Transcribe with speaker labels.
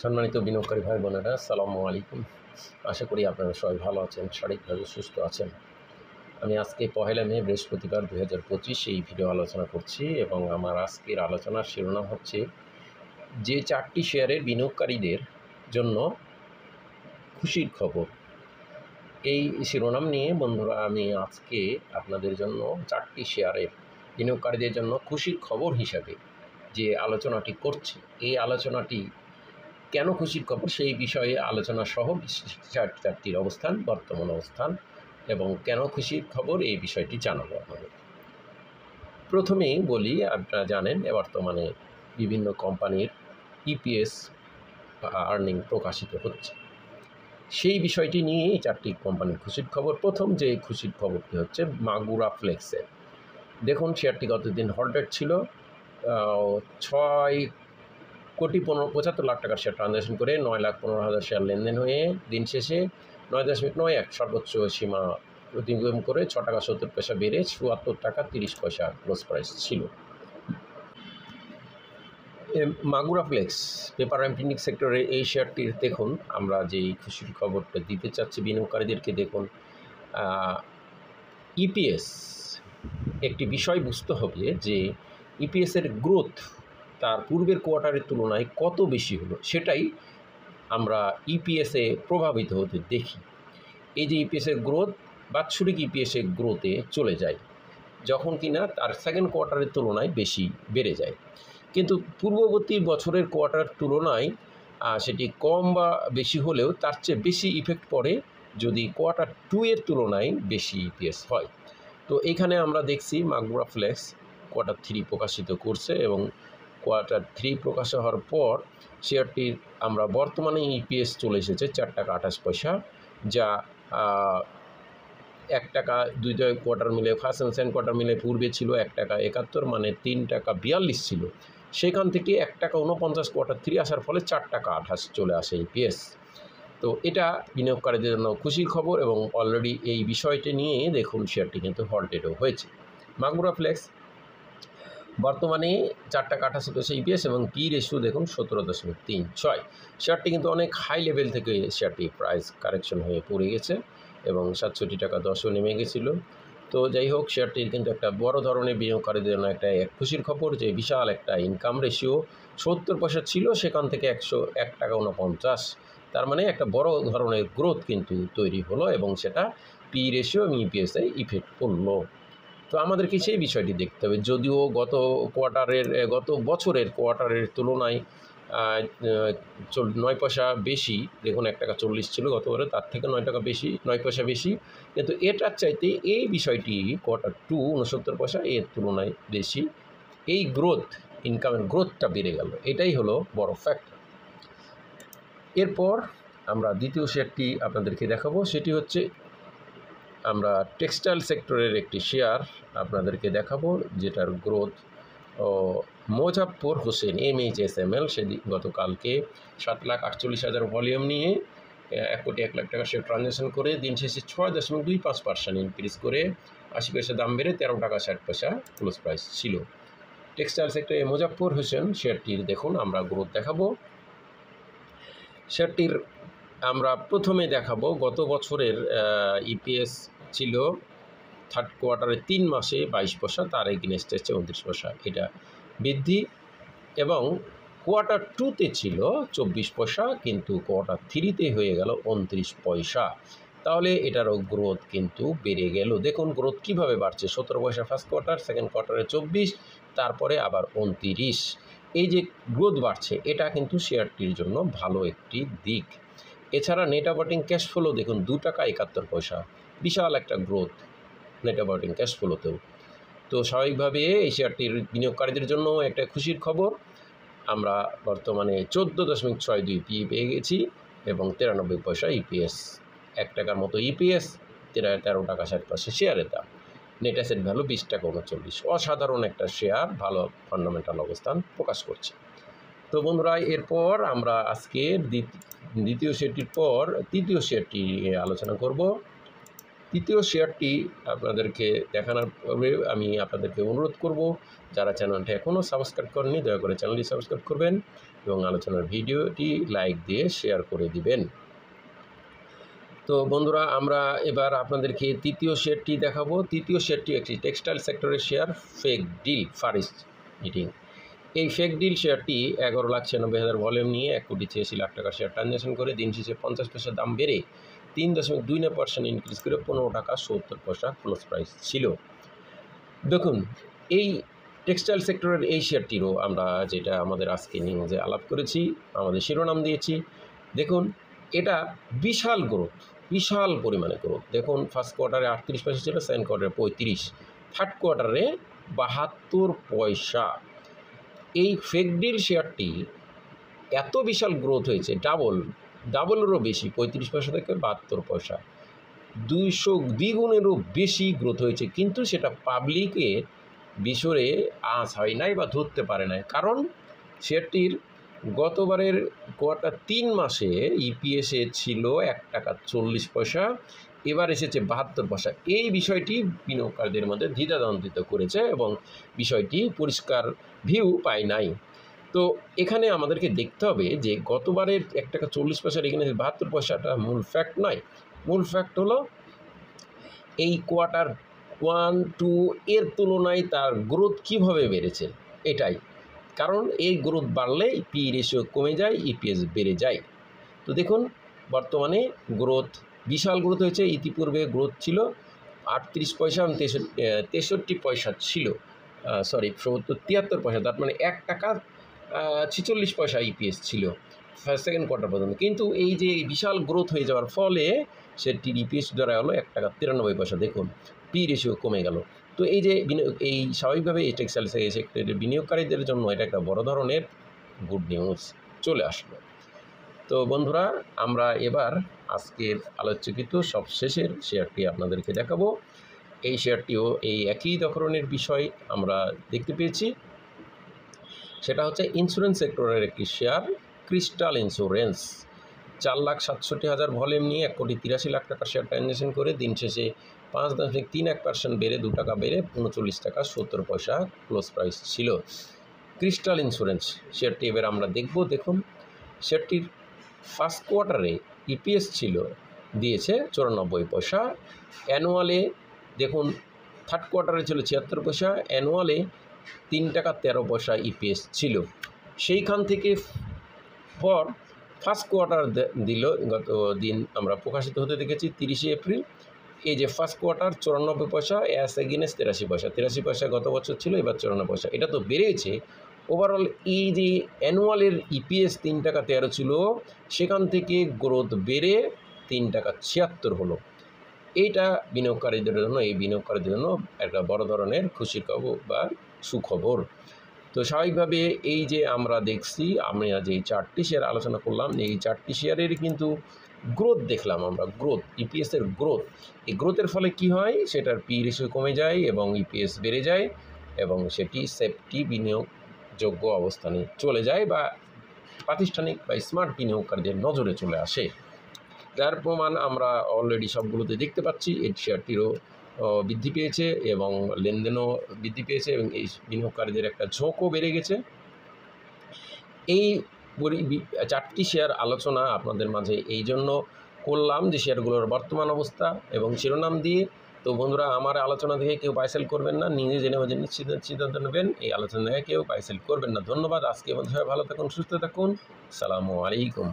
Speaker 1: সম্মানিত বিনিয়োগকারী ভাই বোনেরা, আসসালামু আলাইকুম। আশা করি আপনারা সবাই ভালো আছেন, শারীরিকভাবে সুস্থ আছেন। আমি আজকে 1 মে বৃহস্পতিবার 2025 এই ভিডিও আলোচনা করছি এবং আমার আজকের আলোচনার শিরোনাম হচ্ছে যে 4টি শেয়ারের বিনিয়োগকারীদের জন্য খুশির খবর। এই শিরোনাম নিয়ে বন্ধুরা আমি আজকে আপনাদের জন্য 4টি শেয়ারের বিনিয়োগকারীদের জন্য খুশির খবর হিসাবে যে আলোচনাটি করছি, এই আলোচনাটি কেন খুশির খবর সেই বিষয়ে আলোচনা সহ চারটির অবস্থান, বর্তমান অবস্থান এবং কেন খুশির খবর এই বিষয়টি জানাবো আপনাদের। প্রথমেই বলি, আপনারা জানেন বর্তমানে বিভিন্ন কোম্পানির ইপিএস আর্নিং প্রকাশিত হচ্ছে। সেই বিষয়টি নিয়ে এই 4টি কোম্পানির খুশির খবর। প্রথম যে খুশির খবরটি হচ্ছে মাগুরা ফ্লেক্সের। দেখুন, শেয়ারটি গতদিন হল্টেড ছিল। 6,75,00,000 টাকার শেয়ার ট্রানজ্যাকশন করে 9,15,000 শেয়ার লেনদেন হয়ে দিন শেষে 9.91 সর্বোচ্চ সীমা অতিক্রম করে 6 টাকা 70 পয়সা বেড়ে 74 টাকা 30 পয়সা ক্লোজ প্রাইস ছিল। Magura flex paper and printing সেক্টরে এই শেয়ারটির দেখুন, আমরা যেই খুশির খবরটা দিতে চাচ্ছি বিনিয়োগকারীদেরকে, দেখুন ইপিএস একটি বিষয় বুঝতে হবে যে ইপিএসের গ্রোথ তার পূর্বের কোয়ার্টারের তুলনায় কত বেশি হলো, সেটাই আমরা ইপিএসে প্রভাবিত হতে দেখি। এই যে ইপিএসের গ্রোথ বাৎসরিক ইপিএসের গ্রোথে চলে যায় যখন কিনা তার সেকেন্ড কোয়ার্টারের তুলনায় বেশি বেড়ে যায়, কিন্তু পূর্ববর্তী বছরের কোয়ার্টার তুলনায় সেটি কম বা বেশি হলেও তার চেয়ে বেশি ইফেক্ট পড়ে যদি কোয়ার্টার 2 এর তুলনায় বেশি ইপিএস হয়। তো এখানে আমরা দেখছি মাগুরা ফ্লেক্স কোয়ার্টার 3 প্রকাশিত করছে এবং কোয়ার্টার 3 প্রকাশ হওয়ার পর শেয়ারটির আমরা বর্তমানে ইপিএস চলে এসেছে 4 টাকা 28 পয়সা, যা 1 টাকা 2 কোয়ার্টার মিলে ফার্স্ট অ্যান্ড সেকেন্ড কোয়ার্টার মিলে পূর্বে ছিল 1 টাকা 71, মানে 3 টাকা 42 ছিল। সেখান থেকে 1 টাকা 49 কোয়ার্টার 3 আসার ফলে 4 টাকা 28 চলে আসে ইপিএস। তো এটা বিনিয়োগকারীদের জন্য খুশির খবর এবং অলরেডি এই বিষয়টি নিয়ে দেখুন শেয়ারটি কিন্তু হল্টেডও হয়েছে। মাগুরা ফ্লেক্স বর্তমানে 4 টাকা 88 পয়সা ইপিএস এবং পি রেশিও দেখুন 17.36। শেয়ারটি কিন্তু অনেক হাই লেভেল থেকে শেয়ারটি প্রাইস কারেকশন হয়ে পড়ে গেছে এবং 67 টাকা 10ও নেমে গেছিলো। তো যাই হোক, শেয়ারটির কিন্তু একটা বড় ধরনের বিনিয়োগকারীদের জন্য একটা খুশির খবর যে বিশাল একটা ইনকাম রেশিও 70 পয়সা ছিল, সেখান থেকে 101 টাকা 49, তার মানে একটা বড় ধরনের গ্রোথ কিন্তু তৈরি হলো এবং সেটা পি রেশিও এবং ইপিএসে ইফেক্ট করলো। তো আমাদেরকে সেই বিষয়টি দেখতে হবে। যদিও গত বছরের কোয়ার্টারের তুলনায় 9 পয়সা বেশি, দেখুন 1 টাকা 40 ছিল গতবারে, তার থেকে 9 টাকা বেশি, 9 পয়সা বেশি, কিন্তু এটার চাইতে এই বিষয়টি কোয়ার্টার 2 69 পয়সা এর তুলনায় বেশি। এই গ্রোথ, ইনকামের গ্রোথটা বেড়ে গেল, এটাই হলো বড় ফ্যাক্টর। এরপর আমরা দ্বিতীয় শেয়ারটি আপনাদেরকে দেখাবো, সেটি হচ্ছে আমরা টেক্সটাইল সেক্টরের একটি শেয়ার আপনাদেরকে দেখাবো যেটার গ্রোথ মোজাফফর হোসেন MHSML সেদিন গতকালকে 7,48,000 ভলিউম নিয়ে 1,01,00,000 টাকা শেয়ার ট্রানজ্যাকশন করে দিন শেষে 6.25% ইনক্রিজ করে 80 পয়সা দাম বেড়ে 13 টাকা 60 পয়সা ক্লোজ প্রাইস ছিল। টেক্সটাইল সেক্টরে মোজাফফর হোসেন শেয়ারটির দেখুন আমরা গ্রোথ দেখাবো। শেয়ারটির আমরা প্রথমে দেখাবো গত বছরের ইপিএস ছিল থার্ড কোয়ার্টারের 3 মাসে 22 পয়সা, তার এগেইনস্টে 34 পয়সা এটা বৃদ্ধি, এবং কোয়ার্টার 2তে ছিল 24 পয়সা, কিন্তু কোয়ার্টার 3তে হয়ে গেল 29 পয়সা। তাহলে এটারও গ্রোথ কিন্তু বেড়ে গেল। দেখুন গ্রোথ কীভাবে বাড়ছে, 17 পয়সা ফার্স্ট কোয়ার্টার, সেকেন্ড কোয়ার্টারে 24, তারপরে আবার 29। এই যে গ্রোথ বাড়ছে এটা কিন্তু শেয়ারটির জন্য ভালো একটি দিক। এছাড়া নেট অপারেটিং ক্যাশ ফ্লো দেখুন 2 টাকা 71 পয়সা, বিশাল একটা গ্রোথ নেট অপারেটিং ক্যাশ ফ্লোতেও। তো স্বাভাবিকভাবে এই শেয়ারটির বিনিয়োগকারীদের জন্য একটা খুশির খবর। আমরা বর্তমানে 14.62 পিই পেয়ে গেছি এবং 93 পয়সা ইপিএস, 1 টাকার মতো ইপিএস, 13 টাকা 60 পয়সা শেয়ারের দাম, নেট অ্যাসেট ভ্যালু 20 টাকা 39। অসাধারণ একটা শেয়ার, ভালো ফান্ডামেন্টাল অবস্থান প্রকাশ করছে। তো বন্ধুরা, এরপর আমরা আজকে দ্বিতীয় শেয়ারটির পর তৃতীয় শেয়ারটি আলোচনা করব। তৃতীয় শেয়ারটি আপনাদেরকে দেখানোর পরে আমি আপনাদেরকে অনুরোধ করব, যারা চ্যানেলটি এখনও সাবস্ক্রাইব করেননি দয়া করে চ্যানেলটি সাবস্ক্রাইব করবেন এবং আলোচনার ভিডিওটি লাইক দিয়ে শেয়ার করে দিবেন। তো বন্ধুরা, আমরা এবার আপনাদেরকে তৃতীয় শেয়ারটি দেখাবো। তৃতীয় শেয়ারটি একটি টেক্সটাইল সেক্টরের শেয়ার, ফেক ডিল ফারিস্ট মিটিং। এই ফেক ডিল শেয়ারটি 11,96,000 ভলিউম নিয়ে 1,86,00,000 টাকা শেয়ার ট্রানজ্যাকশন করে দিন শেষে 50 পয়সা দাম বেড়ে 3.29% ইনক্রিজ করে 15 টাকা 70 পয়সা ক্লোজ প্রাইস ছিল। দেখুন, এই টেক্সটাইল সেক্টরের এই শেয়ারটিরও আমরা যেটা আমাদের আজকে নিউজে আলাপ করেছি, আমাদের শিরোনাম দিয়েছি। দেখুন, এটা বিশাল গ্রোথ, বিশাল পরিমাণে গ্রোথ। দেখুন, ফার্স্ট কোয়ার্টারে 38 পয়সা ছিল, সেকেন্ড কোয়ার্টারে 35, থার্ড কোয়ার্টারে 72 পয়সা। এই ফেক ডিল শেয়ারটি এত বিশাল গ্রোথ হয়েছে, ডাবলেরও বেশি, 35 পয়সা থেকে 72 পয়সা, 200 দ্বিগুণেরও বেশি গ্রোথ হয়েছে। কিন্তু সেটা পাবলিকের বিষয়ে আঁচ হয় নাই বা ধরতে পারে নাই, কারণ শেয়ারটির গতবারের কোয়ার্টার 3 মাসে ইপিএসে ছিল 1 টাকা 40 পয়সা, এবার এসেছে 72 পয়সা। এই বিষয়টি বিনিয়োগকারীদের মধ্যে দ্বিধাদ্বন্দ্বিত করেছে এবং বিষয়টি পরিষ্কার ভিউ পায় নাই। তো এখানে আমাদেরকে দেখতে হবে যে গতবারের 1 টাকা 40 পয়সার এখানে 72 পয়সাটা মূল ফ্যাক্ট নয়। মূল ফ্যাক্ট হলো এই কোয়ার্টার 1-2 এর তুলনায় তার গ্রোথ কীভাবে বেড়েছে, এটাই কারণ। এই গ্রোথ বাড়লে পি রেশিও কমে যায়, ইপিএস বেড়ে যায়। তো দেখুন, বর্তমানে গ্রোথ বিশাল গ্রোথ হয়েছে। ইতিপূর্বে গ্রোথ ছিল 38 পয়সা এবং 63 পয়সা ছিল, 73 পয়সা, তার মানে 1 টাকা 46 পয়সা ইপিএস ছিল সেকেন্ড কোয়ার্টার পর্যন্ত। কিন্তু এই যে বিশাল গ্রোথ হয়ে যাওয়ার ফলে সেটির ইপিএস ধরা হলো 1 টাকা 93 পয়সা। দেখুন, পি রেশিও কমে গেল। তো এই যে এই স্বাভাবিকভাবে এই টেক্সটাইল সেক্টরের বিনিয়োগকারীদের জন্য এটা একটা বড় ধরনের গুড নিউজ চলে আসলো। তো বন্ধুরা, আমরা এবার আজকের আলোচকিত সবশেষের শেয়ারটি আপনাদেরকে দেখাবো। এই শেয়ারটিও এই একই ধরনের বিষয় আমরা দেখতে পেয়েছি। সেটা হচ্ছে ইন্স্যুরেন্স সেক্টরের একটি শেয়ার, ক্রিস্টাল ইন্স্যুরেন্স। 4,67,000 ভলিউম নিয়ে 1,83,00,000 টাকা শেয়ার ট্রানজ্যাকশন করে দিন শেষে 5.31% বেড়ে 2 টাকা বেড়ে 39 টাকা 70 পয়সা ক্লোজ প্রাইস ছিল। ক্রিস্টাল ইন্স্যুরেন্স শেয়ারটি এবার আমরা দেখব। দেখুন, শেয়ারটির ফার্স্ট কোয়ার্টারে ইপিএস দিয়েছে 94 পয়সা। অ্যানুয়ালে দেখুন, থার্ড কোয়ার্টারে ছিল 76 পয়সা, অ্যানুয়ালে 3 টাকা 13 পয়সা ইপিএস ছিল। সেইখান থেকে পর ফার্স্ট কোয়ার্টার দিল, গত দিন আমরা প্রকাশিত হতে দেখেছি 30 এপ্রিল। এই যে ফার্স্ট কোয়ার্টার 94 পয়সা অ্যাস এগেইনস্ট 83 পয়সা। 83 পয়সা গত বছর ছিল, এবার 54 পয়সা। এটা তো বেড়েছে। ওভারঅল এই যে অ্যানুয়ালের ইপিএস 3 টাকা 13 ছিল, সেখান থেকে গ্রোথ বেড়ে 3 টাকা 76 হলো। এইটা বিনিয়োগকারীদের জন্য একটা বড় ধরনের খুশির খবর বা সুখবর। তো স্বাভাবিকভাবে এই যে আমরা দেখছি, আমরা যে 4টি শেয়ার আলোচনা করলাম, এই 4টি শেয়ারের কিন্তু গ্রোথ দেখলাম আমরা, গ্রোথ, ইপিএসের গ্রোথ। এই গ্রোথের ফলে কি হয়, সেটার পি রেশিও কমে যায় এবং ইপিএস বেড়ে যায় এবং সেটি সেফটি বিনিয়োগযোগ্য অবস্থানে চলে যায় বা প্রাতিষ্ঠানিক বা স্মার্ট বিনিয়োগকারীদের নজরে চলে আসে। যার প্রমাণ আমরা অলরেডি সবগুলোতে দেখতে পাচ্ছি। এই শেয়ারটিরও বৃদ্ধি পেয়েছে এবং লেনদেনও বৃদ্ধি পেয়েছে এবং এই বিনিয়োগকারীদের একটা ঝোঁকও বেড়ে গেছে। এই 4টি শেয়ার আলোচনা আপনাদের মাঝে এই জন্য করলাম যে শেয়ারগুলোর বর্তমান অবস্থা এবং শিরোনাম দিয়ে। তো বন্ধুরা, আমার আলোচনা থেকে কেউ বাইসেল করবেন না, নিজে জেনে বুঝে সিদ্ধান্ত নেবেন। এই আলোচনা থেকে কেউ বাইসেল করবেন না। ধন্যবাদ। আজকে বন্ধু সবাই ভালো থাকুন, সুস্থ থাকুন। আসসালামু আলাইকুম।